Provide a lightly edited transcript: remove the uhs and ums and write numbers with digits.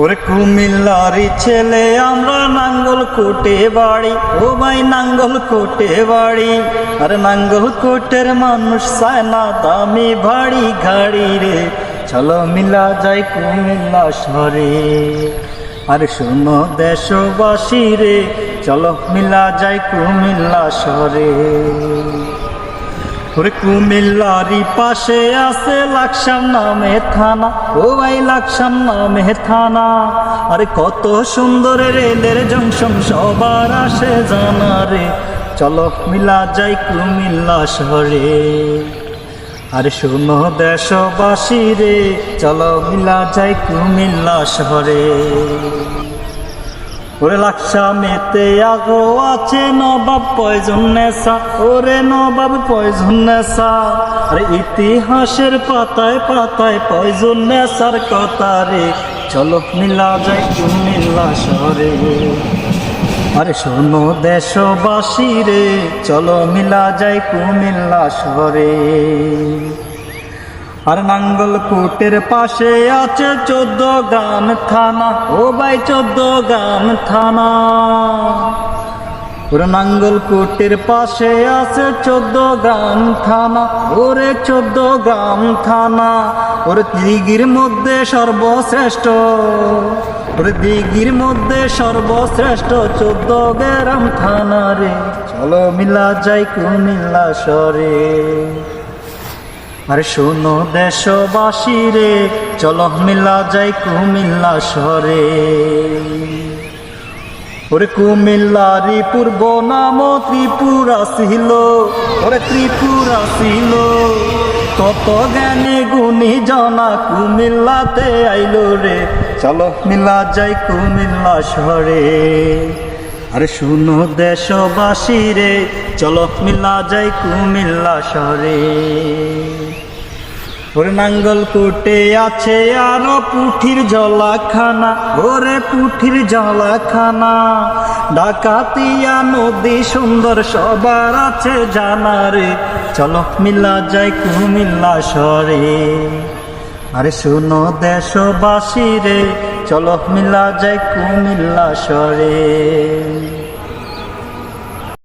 ওরে কুমিল্লারি ছেলে আমরা নাঙ্গল কোটে বাড়ি, ও ভাই নাঙ্গল কোটে বাড়ি। আরে নাঙ্গল কোটের মানুষ চায় না দামি ভারী গাড়ি রে, চলো মিলা যাই কুমিল্লা শহরে। আরে শোনো দেশবাসী রে, চলো মিলা যাই কুমিল্লা শহরে। ওরে কুমিল্লারি পাশে আছে লাকসাম নামে থানা, ও ভাই লাকসাম নামে থানা। আরে কত সুন্দর রেলের জংশন সবার আসে জানা রে, চলো মিলা যাই কুমিল্লা শহরে। আরে শোনো দেশবাসী রে, চলো মিলা যাই কুমিল্লা শহরে। ওরে লাকসামেতে আগো আছে নবাব পয়জন নেশা, ওরে নবাব পয়জন নেশা। আরে ইতিহাসের পাতায় পাতায় পয়জন নেশার কথা রে, চলো মিলা যাই কুমিল্লা শহরে। আরে শোনো দেশবাসী রে, চলো মিলা যাই কুমিল্লা শহরে। আর নাঙ্গল কোটের পাশে আছে 14 গ্রাম থানা, ও ভাই 14 গ্রাম থানা। ওরে নাঙ্গল কোটের পাশে আছে 14 গ্রাম থানা, ওরে 14 গ্রাম থানা। ওরে দিঘির মধ্যে সর্বশ্রেষ্ঠ, ওরে দিঘির মধ্যে সর্বশ্রেষ্ঠ 14 গ্রাম থানা রে, চলো মিলা যাই কুমিল্লা শহরে। আরে শোনো দেশবাসী রে, চলো মিলা যাই কুমিল্লা শহরে। ওরে কুমিল্লারি পূর্ব নাম ত্রিপুরা ছিল, ওরে ত্রিপুরা ছিল। কত জ্ঞানী গুণী জনা কুমিল্লাতে আইলো রে, চলো মিলা যাই কুমিল্লা শহরে। আরে শুনো দেশবাসী রে, চলো মিলা যাই কুমিল্লা শহরে। ওরে নাঙ্গল কোটে আছে আরো পুঠির জলাখানা, ওরে পুঠির জলাখানা। ডাকাতিয়া নদী সুন্দর সবার আছে জানা রে, চলো মিলা যাই কুমিল্লা শহরে। আরে শুনো দেশবাসী রে, চলো মিলা যাই কুমিল্লা শহরে।